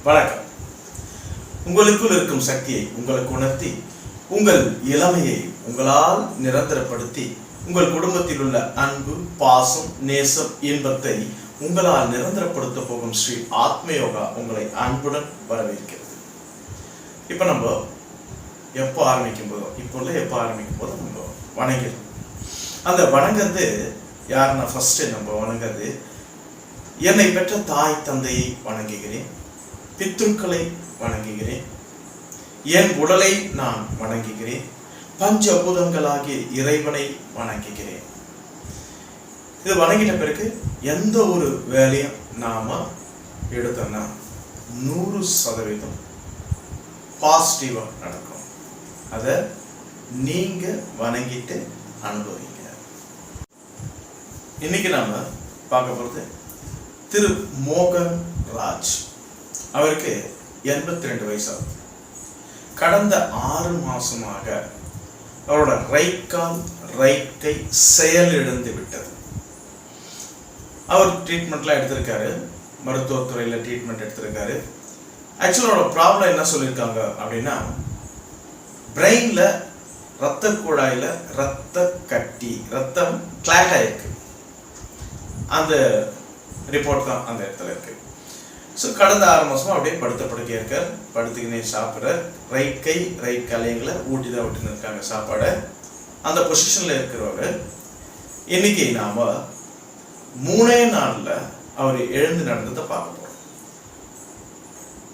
வணக்கம். உங்களுக்குள் இருக்கும் சக்தியை உங்களுக்கு உணர்த்தி, உங்கள் இளமையை உங்களால் நிரந்தரப்படுத்தி, உங்கள் குடும்பத்தில் உள்ள அன்பு, பாசம், நேசம், இன்பத்தை உங்களால் நிரந்தரப்படுத்த போகும் ஸ்ரீ ஆத்ம யோகா உங்களை அன்புடன் வரவேற்கிறது. இப்போ நம்ம எப்போ ஆரம்பிக்கும் போதும் நம்ம வணங்கிறோம். அந்த வணங்குறது யாருன்னா ஃபர்ஸ்ட் நம்ம வணங்குறது, என்னை பெற்ற தாய் தந்தையை வணங்குகிறேன், பித்ருக்களை வணங்குகிறேன், என் உடலை நான் வணங்குகிறேன், பஞ்சபூதங்களாகிய இறைவனை வணங்குகிறேன். இது வணங்கிட்ட பிறகு எந்த ஒரு வேலையும் நாம எடுத்தோம்னா 100% பாசிட்டிவா நடக்கும். அதை நீங்க வணங்கிட்டு அனுபவிங்க. இன்னைக்கு நாம பார்க்க போறது திரு மோகன்ராஜ். அவருக்கு 82 வயசு ஆகுது. கடந்த 6 மாசமாக அவரோட ரைட் கால் ரைட் கை செயலிழந்து விட்டது. அவர் ட்ரீட்மெண்ட்லாம் எடுத்திருக்காரு, மருத்துவத்துறையில் ட்ரீட்மெண்ட் எடுத்திருக்காரு. ஆக்சுவலோட ப்ராப்ளம் என்ன சொல்லியிருக்காங்க அப்படின்னா, பிரெயின்ல ரத்த குழாயில ரத்த கட்டி, ரத்தம் கிளாட் ஆயிருக்கு. அந்த ரிப்போர்ட் தான் அந்த இடத்துல இருக்கு. ஸோ கடந்த 6 மாசமா அப்படியே படுக்கையாக இருக்கார். படுத்துக்கினே சாப்பிட்றார். ரைட் கை ரைட் கலையங்களை ஊட்டி தான் விட்டுன்னு இருக்காங்க சாப்பாடை. அந்த பொசிஷன்ல இருக்கிறவர் இன்னைக்கு நாம 3 நாள்ல அவர் எழுந்து நடந்ததை பார்க்க போறோம்.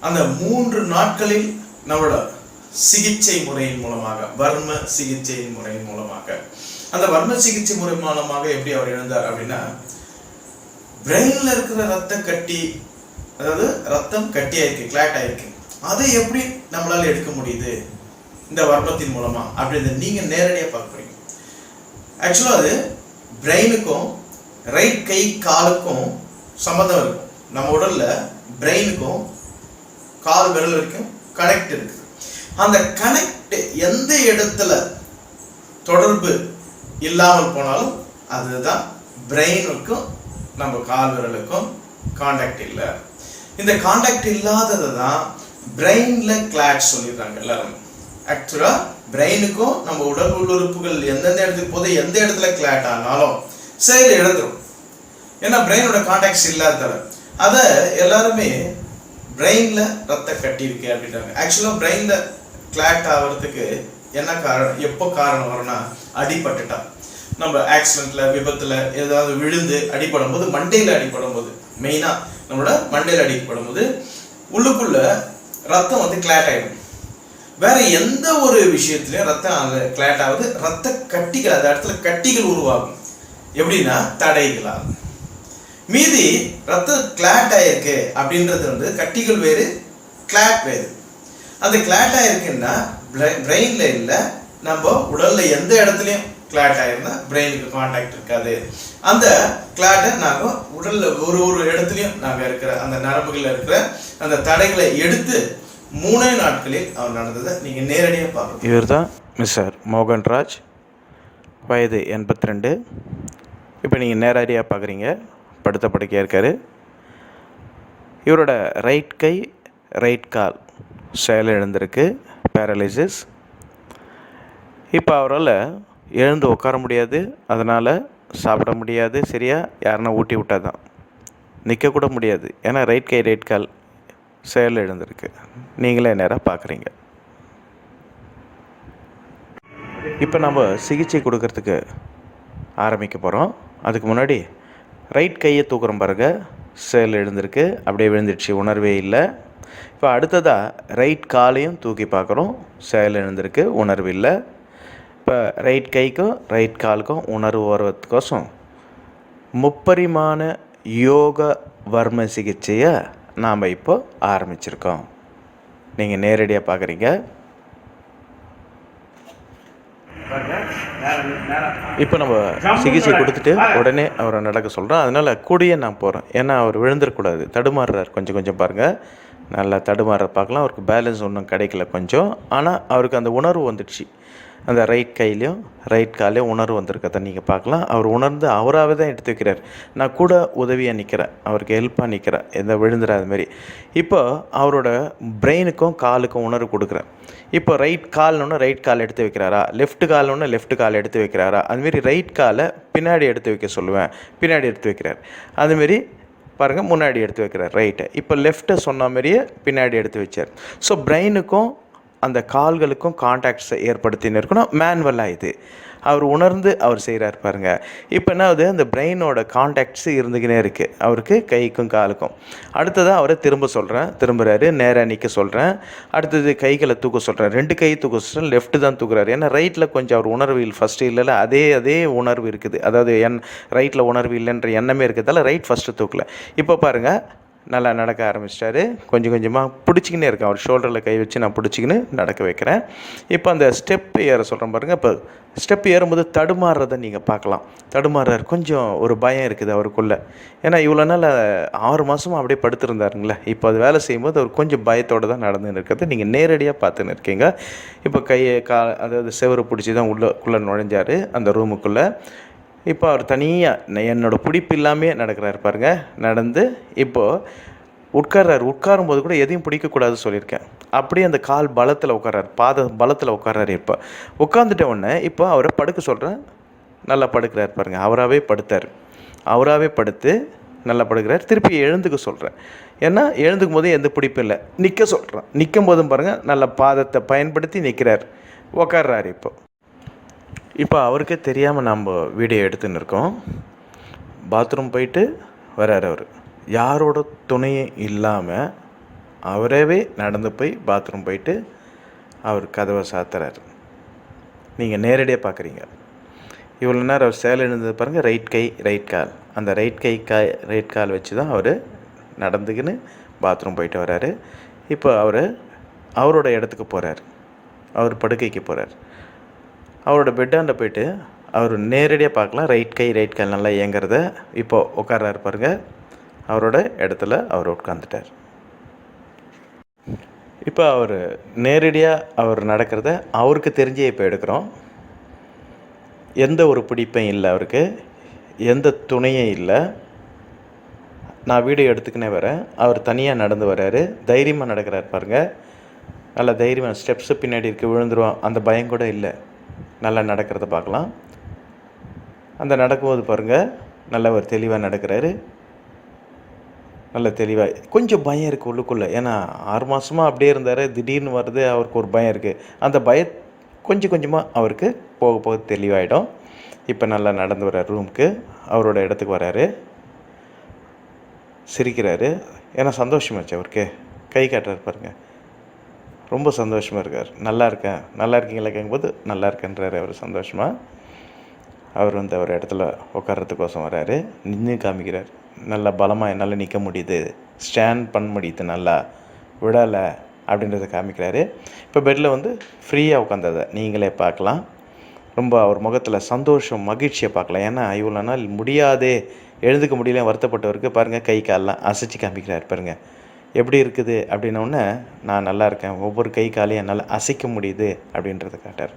அந்த 3 நாட்களில் நம்மளோட சிகிச்சை முறையின் மூலமாக, வர்ம சிகிச்சை முறையின் மூலமாக, அந்த வர்ம சிகிச்சை முறை மூலமாக எப்படி அவர் எழுந்தார் அப்படின்னா, பிரெயின்ல இருக்கிற ரத்த கட்டி, அதாவது ரத்தம் கட்டி ஆயிருக்கு, கிளாட் ஆயிருக்கு, அதை எப்படி நம்மளால எடுக்க முடியுது இந்த வர்மத்தின் மூலமா அப்படின்னு நீங்க நேரடியாக பார்க்க போறீங்க. ஆக்சுவலா அது பிரெயினுக்கும் ரைட் கை காலுக்கும் சம்மந்தம் இருக்கும். நம்ம உடல்ல பிரெயினுக்கும் கால் விரல் வரைக்கும் கனெக்ட் இருக்கு. அந்த கனெக்ட் எந்த இடத்துல தொடர்பு இல்லாமல் போனாலும் அதுதான் பிரெயினுக்கும் நம்ம கால் விரலுக்கும் கான்டாக்ட் இல்லை. இந்த கான்டாக்ட் இல்லாததை தான் பிரெயின்ல கிளாட் சொல்லிடுறாங்க எல்லாரும். ஆக்சுவலா பிரெயினுக்கும் நம்ம உடல் உள்ளுறுப்புகள் எந்தெந்த இடத்துக்கு போது எந்த இடத்துல கிளாட் ஆனாலும் செயல் இழந்துடும். ஏன்னா பிரெயினோட கான்டாக்ட்ஸ் இல்லாத அதை எல்லாருமே பிரெயின்ல ரத்த கட்டி இருக்கு அப்படின்றாங்க. ஆக்சுவலா பிரெயின்ல கிளாட் ஆகிறதுக்கு என்ன காரணம், எப்போ காரணம் வரும்னா, அடிபட்டுட்டா, நம்ம ஆக்சிடென்ட்ல விபத்துல ஏதாவது விழுந்து அடிபடும் போது, மண்டையில அடிபடும் போது, மெயினா நம்மளோட மண்டையில அடிப்படும் போது உள்ளுக்குள்ள ரத்தம் வந்து கிளாட் ஆயிடும். வேற எந்த ஒரு விஷயத்திலயும் ரத்தம் கிளாட் ஆகுது, ரத்த கட்டிகள், அந்த இடத்துல கட்டிகள் உருவாகும். எப்படின்னா தடைகளால். மீதி ரத்த கிளாட் ஆயிருக்கு அப்படின்றது வந்து கட்டிகள் வேறு, கிளாட் வேறு. அந்த கிளாட் ஆயிருக்குன்னா பிரெயின்ல இல்லை, நம்ம உடல்ல எந்த இடத்துலயும் கிளாட் ஆயிருந்தா பிரெயினுக்கு கான்டாக்ட் இருக்காது. அந்த கிளாட்டை நாங்கள் உடல்ல ஒரு இடத்துலையும் நாங்கள் இருக்கிற அந்த நரம்புகளில் இருக்கிற அந்த தடைகளை எடுத்து 3 நாட்களில் அவர் நடந்ததை நீங்கள் நேரடியாக பார்க்கணும். இவர் தான் மிஸ்டர் மோகன்ராஜ், வயது 82. இப்போ நீங்கள் நேரடியாக பார்க்குறீங்க, படுத்த படுக்கையாக இருக்கார். இவரோட ரைட் கை ரைட் கால் செயலிழந்திருக்கு, பேரலைசிஸ். இப்போ அவரால் எழுந்து உட்கார முடியாது, அதனால் சாப்பிட முடியாது, சரியா யாருன்னா ஊட்டி விட்டால் தான். நிற்கக்கூட முடியாது, ஏன்னா ரைட் கை ரைட் கால் செயல் இழந்திருக்கு. நீங்களே நேராக பார்க்குறீங்க. இப்போ நம்ம சிகிச்சை கொடுக்கறதுக்கு ஆரம்பிக்க போகிறோம். அதுக்கு முன்னாடி ரைட் கையை தூக்குறோம் பாருங்கள், செயல் எழுந்திருக்கு, அப்படியே விழுந்துடுச்சு, உணர்வே இல்லை. இப்போ அடுத்ததாக ரைட் காலையும் தூக்கி பார்க்குறோம், செயல் எழுந்திருக்கு, உணர்வு இல்லை. இப்போ ரைட் கைக்கும் ரைட் காலுக்கும் உணர்வு வருவதுக்கோசம் 3 யோக வர்ம சிகிச்சையை நாம் இப்போ ஆரம்பிச்சிருக்கோம். நீங்கள் நேரடியாக பார்க்குறீங்க. இப்போ நம்ம சிகிச்சை கொடுத்துட்டு உடனே அவரை நடக்க சொல்கிறோம். அதனால் கூடயே நான் போகிறேன், ஏன்னா அவர் விழுந்துடக்கூடாது. தடுமாறுறார் கொஞ்சம் பாருங்கள், நல்லா தடுமாற பார்க்கலாம். அவருக்கு பேலன்ஸ் ஒன்றும் கிடைக்கல கொஞ்சம், ஆனால் அவருக்கு அந்த உணர்வு வந்துடுச்சு. அந்த ரைட் கையிலையும் ரைட் காலையும் உணர்வு வந்திருக்கதை நீங்கள் பார்க்கலாம். அவர் உணர்ந்து அவராகவே தான் எடுத்து வைக்கிறார். நான் கூட உதவியாக நிற்கிறேன், அவருக்கு ஹெல்ப்பாக நிற்கிறேன், எந்த விழுந்துடாத மாதிரி. இப்போ அவரோட பிரெயினுக்கும் காலுக்கும் உணர்வு கொடுக்குறேன். இப்போ ரைட் கால்னு ரைட் கால் எடுத்து வைக்கிறாரா, லெஃப்ட் கால்னு லெஃப்ட் கால் எடுத்து வைக்கிறாரா, அதுமாரி ரைட் காலை பின்னாடி எடுத்து வைக்க சொல்லுவேன், பின்னாடி எடுத்து வைக்கிறார். அதுமாரி பாருங்கள், முன்னாடி எடுத்து வைக்கிறார் ரைட்டை. இப்போ லெஃப்ட்டை சொன்ன மாதிரியே பின்னாடி எடுத்து வச்சார். ஸோ பிரெயினுக்கும் அந்த கால்களுக்கும் கான்டாக்ட்ஸை ஏற்படுத்தின்னு இருக்கணும். மேனுவலாக இது அவர் உணர்ந்து அவர் செய்கிறார் பாருங்கள். இப்போ என்ன ஆகுது, அந்த பிரெயினோட கான்டாக்ட்ஸு இருந்துக்கினே இருக்குது அவருக்கு, கைக்கும் காலுக்கும். அடுத்ததாக அவரை திரும்புகிறாரு, நேராக நிற்க சொல்கிறேன். அடுத்தது கைகளை தூக்க சொல்கிறேன். 2 கை தூக்க சொல்கிறேன், லெஃப்ட்டு தான் தூக்குறாரு. ஏன்னா ரைட்டில் கொஞ்சம் அவர் உணர்வு இல்லை, ஃபஸ்ட்டு இல்லைல்ல, அதே உணர்வு இருக்குது. அதாவது ரைட்டில் உணர்வு இல்லைன்ற எண்ணமே இருக்கிறதால ரைட் ஃபஸ்ட்டு தூக்கல. இப்போ பாருங்கள், நல்லா நடக்க ஆரம்பிச்சிட்டாரு. கொஞ்சம் கொஞ்சமாக பிடிச்சிக்கினே இருக்கேன், அவர் ஷோல்டரில் கை வச்சு நான் பிடிச்சிக்கின்னு நடக்க வைக்கிறேன். இப்போ அந்த ஸ்டெப் ஏற சொல்கிறேன் பாருங்கள். இப்போ ஸ்டெப் ஏறும்போது தடுமாறுறதை நீங்கள் பார்க்கலாம். தடுமாறுறாரு, கொஞ்சம் ஒரு பயம் இருக்குது அவருக்குள்ளே. ஏன்னா இவ்வளோ நாள் 6 மாதமாக அப்படியே படுத்துருந்தாருங்களே, இப்போ அது வேலை செய்யும்போது அவர் கொஞ்சம் பயத்தோடு தான் நடந்துன்னு இருக்கிறது நீங்கள் நேரடியாக பார்த்துன்னு இருக்கீங்க. இப்போ கையை அதாவது செவரு பிடிச்சி தான் உள்ளே நுழைஞ்சார் அந்த ரூமுக்குள்ளே. இப்போ அவர் தனியாக என்னோடய பிடிப்பு இல்லாமல் நடக்கிறாரு பாருங்கள். நடந்து இப்போது உட்கார்றாரு. உட்காரும்போது கூட எதையும் பிடிக்கக்கூடாது சொல்லியிருக்கேன். அப்படியே அந்த கால் பலத்தில் உட்கார்றாரு, பலத்தில் உட்கார்றாரு. இப்போ உட்காந்துட்ட உடனே இப்போ அவரை படுக்க சொல்கிறேன். நல்லா படுக்கிறார் பாருங்கள். அவராகவே படுத்தார். அவராகவே படுத்து நல்லா படுக்கிறார். திருப்பி எழுந்துக்க சொல்கிறேன். ஏன்னா எழுந்துக்கும் போது எந்த பிடிப்பும் இல்லை. நிற்க சொல்கிறேன். நிற்கும் போதும் பாருங்கள், நல்ல பாதத்தை பயன்படுத்தி நிற்கிறார், உட்கார்றாரு. இப்போ அவருக்கே தெரியாமல் நம்ம வீடியோ எடுத்துன்னு இருக்கோம். பாத்ரூம் போயிட்டு வர்றார் அவர். யாரோட துணையும் இல்லாமல் அவரவே நடந்து போய் பாத்ரூம் போயிட்டு அவர் கதவை சாத்துறாரு. நீங்கள் நேரடியாக பார்க்குறீங்க. இவ்வளோ நேரம் அவர் சேலை எழுந்தது பாருங்கள். ரைட் கை ரைட் கால், அந்த ரைட் கால் வச்சு தான் அவர் நடந்துக்கின்னு பாத்ரூம் போயிட்டு வர்றாரு. இப்போ அவரோட இடத்துக்கு போகிறார். அவர் படுக்கைக்கு போகிறார். அவரோட பெட்டாண்ட போய்ட்டு அவர் நேரடியாக பார்க்கலாம். ரைட் கை ரைட் கால் நல்லா இயங்கிறத. இப்போது உட்கார்றாரு பாருங்கள். அவரோட இடத்துல அவர் உட்காந்துட்டார். இப்போ அவர் நேரடியாக அவர் நடக்கிறத அவருக்கு தெரிஞ்சே இப்போ எடுக்கிறோம். எந்த ஒரு பிடிப்பும் இல்லை அவருக்கு, எந்த துணையும் இல்லை. நான் வீடியோ எடுத்துக்கினே வரேன். அவர் தனியாக நடந்து வர்றாரு, தைரியமாக நடக்கிறார் பாருங்கள். நல்லா தைரியமாக, ஸ்டெப்ஸு பின்னாடி இருக்குது, விழுந்துருவான் அந்த பயம் கூட இல்லை. நல்லா நடக்கிறத பார்க்கலாம். அந்த நடக்கும்போது பாருங்கள், நல்லா ஒரு தெளிவாக நடக்கிறாரு. நல்ல தெளிவாக, கொஞ்சம் பயம் இருக்குது உள்ளுக்குள்ளே. ஏன்னா 6 மாதமாக அப்படியே இருந்தார், திடீர்னு வருது, அவருக்கு ஒரு பயம் இருக்குது. அந்த கொஞ்சம் கொஞ்சமாக அவருக்கு போக போக தெளிவாகிடும். இப்போ நல்லா நடந்து வர்றார் ரூமுக்கு, அவரோட இடத்துக்கு வர்றாரு. சிரிக்கிறாரு, ஏன்னா சந்தோஷமாச்சு அவருக்கு. கை காட்டுறாரு பாருங்கள், ரொம்ப சந்தோஷமாக இருக்கார். நல்லா இருக்கீங்களா கேட்கும்போது நல்லா இருக்கேன்றாரு அவர் சந்தோஷமாக. அவர் அவர் இடத்துல உட்கார்றதுக்கோசம் வர்றாரு. நின்று காமிக்கிறார். நல்லா பலமாக என்னால் நிற்க முடியுது, ஸ்டாண்ட் பண்ண முடியுது, நல்லா விடலை அப்படின்றத காமிக்கிறாரு. இப்போ பெட்டில் ஃப்ரீயாக உட்காந்ததை நீங்களே பார்க்கலாம். ரொம்ப அவர் முகத்தில் சந்தோஷம், மகிழ்ச்சியை பார்க்கலாம். ஏன்னா இவ்வளோ நாள் முடியாதே, எழுந்துக்க முடியல வருத்தப்பட்டவருக்கு பாருங்கள், கை காலெலாம் அசைச்சு காமிக்கிறார் பாருங்கள். எப்படி இருக்குது அப்படின்னோடனே நான் நல்லா இருக்கேன், ஒவ்வொரு கை காலையும் என்னால் அசைக்க முடியுது அப்படின்றத காட்டார்.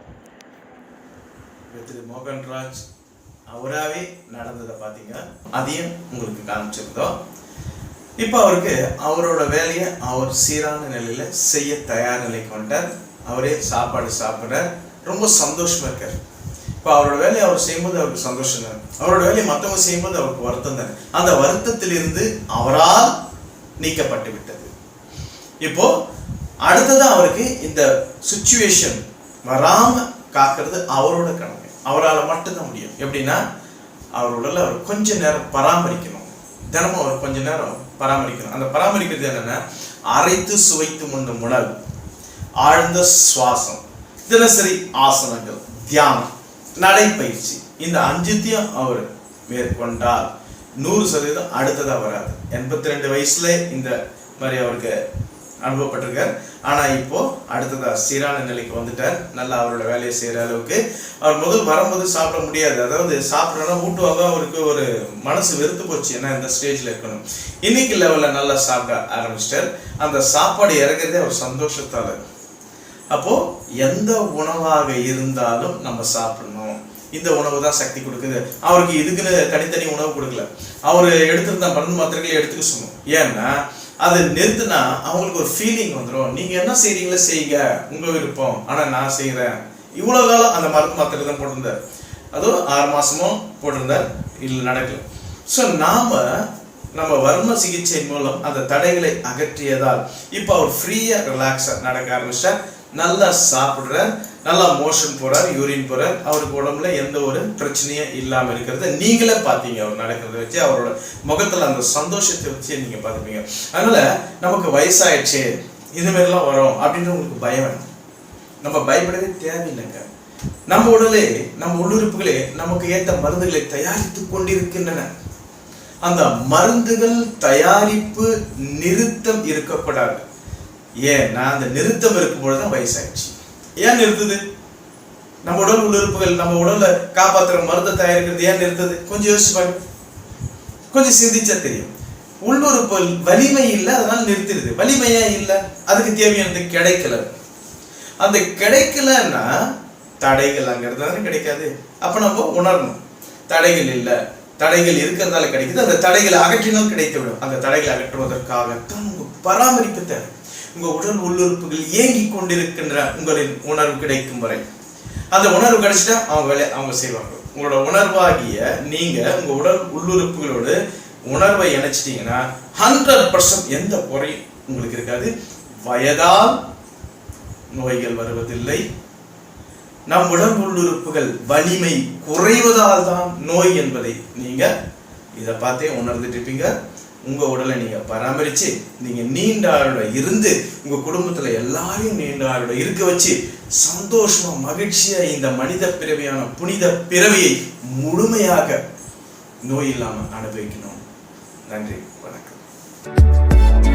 திரு மோகன்ராஜ் அவராகவே நடந்ததை பார்த்தீங்க, அதையும் உங்களுக்கு காமிச்சிருந்தோம். இப்போ அவருக்கு அவரோட வேலையை அவர் சீரான நிலையில் செய்ய தயார் நிலைக்கு வந்துட்டார். அவரே சாப்பாடு சாப்பிட்றார், ரொம்ப சந்தோஷமாக இருக்கார். இப்போ அவரோட வேலையை அவர் செய்யும்போது அவருக்கு சந்தோஷம் தான், அவரோட வேலையை மற்றவங்க செய்யும்போது அவருக்கு வருத்தம் தான். அந்த வருத்தத்திலிருந்து அவரால் நீக்கப்பட்டு விட்டது. இப்போ அடுத்ததான் அவருக்கு இந்த சிச்சுவேஷன் வராம காக்கிறது அவரோட கடமை, அவரால் மட்டும்தான் முடியும். எப்படின்னா அவர் உடலை அவர் கொஞ்ச நேரம் பராமரிக்கணும், தினமும் அவர் கொஞ்ச நேரம் பராமரிக்கணும். அந்த பராமரிக்கிறது என்னன்னா, அரைத்து சுவைத்து உண்ணும் உணவு, ஆழ்ந்த சுவாசம், தினசரி ஆசனங்கள், தியானம், நடைப்பயிற்சி, இந்த 5த்தையும் அவர் மேற்கொண்டால் 100% அடுத்ததாக வராது. 82 வயசுல இந்த மாதிரி அவருக்கு அனுபவப்பட்டிருக்கார். ஆனால் இப்போ அடுத்ததாக சீரான நிலைக்கு வந்துட்டார். நல்லா அவரோட வேலையை செய்கிற அளவுக்கு. அவர் முதல் வரும்போது சாப்பிட முடியாது, அதாவது சாப்பிட்றோன்னா ஊட்டுவாங்க, அவருக்கு ஒரு மனசு வெறுத்து போச்சு, ஏன்னா இந்த ஸ்டேஜில் இருக்கணும். இன்னைக்கு லெவலில் நல்லா சாப்பிட ஆரம்பிச்சிட்டார். அந்த சாப்பாடு இறங்குறதே அவர் சந்தோஷத்தால். அப்போ எந்த உணவாக இருந்தாலும் நம்ம சாப்பிடணும். இந்த உணவு தான் சக்தி கொடுக்குது. அவருக்கு இதுக்குன்னு தனித்தனி உணவு கொடுக்கல, அவர் எடுத்திருந்த மருந்து மாத்திரைகளை எடுத்துக்க சொன்னோம். ஏன்னா அதை நிறுத்தினா அவங்களுக்கு ஒரு ஃபீலிங் வந்துடும், நீங்க என்ன செய்றீங்களோ செய்யுங்க, உங்க விருப்பம், ஆனா நான் செய்யறேன். இவ்வளவு காலம் அந்த மருந்து மாத்திரை தான் போட்டிருந்தார், அதுவும் 6 மாசமும் போட்டிருந்தார், இல்லை நடக்கல. ஸோ நம்ம வர்ம சிகிச்சை மூலம் அந்த தடைகளை அகற்றியதால் இப்போ அவர் ஃப்ரீயா ரிலாக்ஸா நடக்க ஆரம்பிச்சார், நல்லா சாப்பிடுறார், நல்லா மோஷன் போறார், யூரின் போறார். அவருக்கு உடம்புல எந்த ஒரு பிரச்சனையும் இல்லாம இருக்கிறத நீங்களே பார்த்தீங்க. அவர் நடக்கிறத வச்சு அவரோட முகத்துல அந்த சந்தோஷத்தை வச்சு நீங்க பார்த்துப்பீங்க. அதனால நமக்கு வயசாயிடுச்சு, இது மாதிரிலாம் வரும் அப்படின்ற உங்களுக்கு பயம் வேணும். நம்ம பயப்படவே தேவையில்லைங்க. நம்ம உடலே, நம்ம உள்ளுறுப்புகளே நமக்கு ஏற்ற மருந்துகளை தயாரித்து கொண்டிருக்கின்றன. அந்த மருந்துகள் தயாரிப்பு நிறுத்தம் இருக்கக்கூடாது. ஏன்னா அந்த நிறுத்தம் இருக்கும்பொழுதுதான் வயசாயிடுச்சு. ஏன் நிறுத்துது? நம்ம உடல் உள்ளுறுப்புகள் நம்ம உடல்ல காப்பாற்றுற மருந்தை தயாரிக்கிறது ஏன் நிறுத்துது? கொஞ்சம் யோசிச்சு பாருங்க, கொஞ்சம் சிந்திச்சா தெரியும். உள்ளுறுப்புகள் வலிமை இல்லை, அதனால நிறுத்திடுது. வலிமையா இல்லை, அதுக்கு தேவையானது கிடைக்கல. அந்த கிடைக்கலன்னா தடைகள் அங்கிறது கிடைக்காது. அப்ப நம்ம உணரணும், தடைகள் இல்லை, தடைகள் இருக்கிறதால கிடைக்குது. அந்த தடைகளை அகற்றினால் கிடைத்து விடும். அந்த தடைகளை அகற்றுவதற்காகத்தான் உங்க பராமரிப்பு தேவை. உங்க உடல் உள்ளுறுப்புகள் இயங்கி கொண்டிருக்கின்ற உங்களின் உணர்வு கிடைக்கும் வரை, அந்த உணர்வு கிடைச்சிட்டா அவங்க வேலையை அவங்க செய்வாங்க. உங்களோட உணர்வாகிய நீங்க உங்க உடல் உள்ளுறுப்புகளோடு உணர்வை இணைச்சிட்டீங்கன்னா 100% எந்த குறையும் உங்களுக்கு இருக்காது. வயதால் நோய்கள் வருவதில்லை. நம் உடல் உள்ளுறுப்புகள் வலிமை குறைவதால் தான் நோய் என்பதை நீங்க இதை பார்த்தே உணர்ந்துட்டு இருப்பீங்க. உங்க உடலை நீங்க பராமரிச்சு நீங்க நீண்ட ஆளோட இருந்து உங்க குடும்பத்துல எல்லாரையும் நீண்ட ஆளோட இருக்க வச்சு சந்தோஷமா மகிழ்ச்சியா இந்த மனித பிறவியான புனித பிறவியை முழுமையாக நோய் இல்லாம அனுபவிக்கணும். நன்றி, வணக்கம்.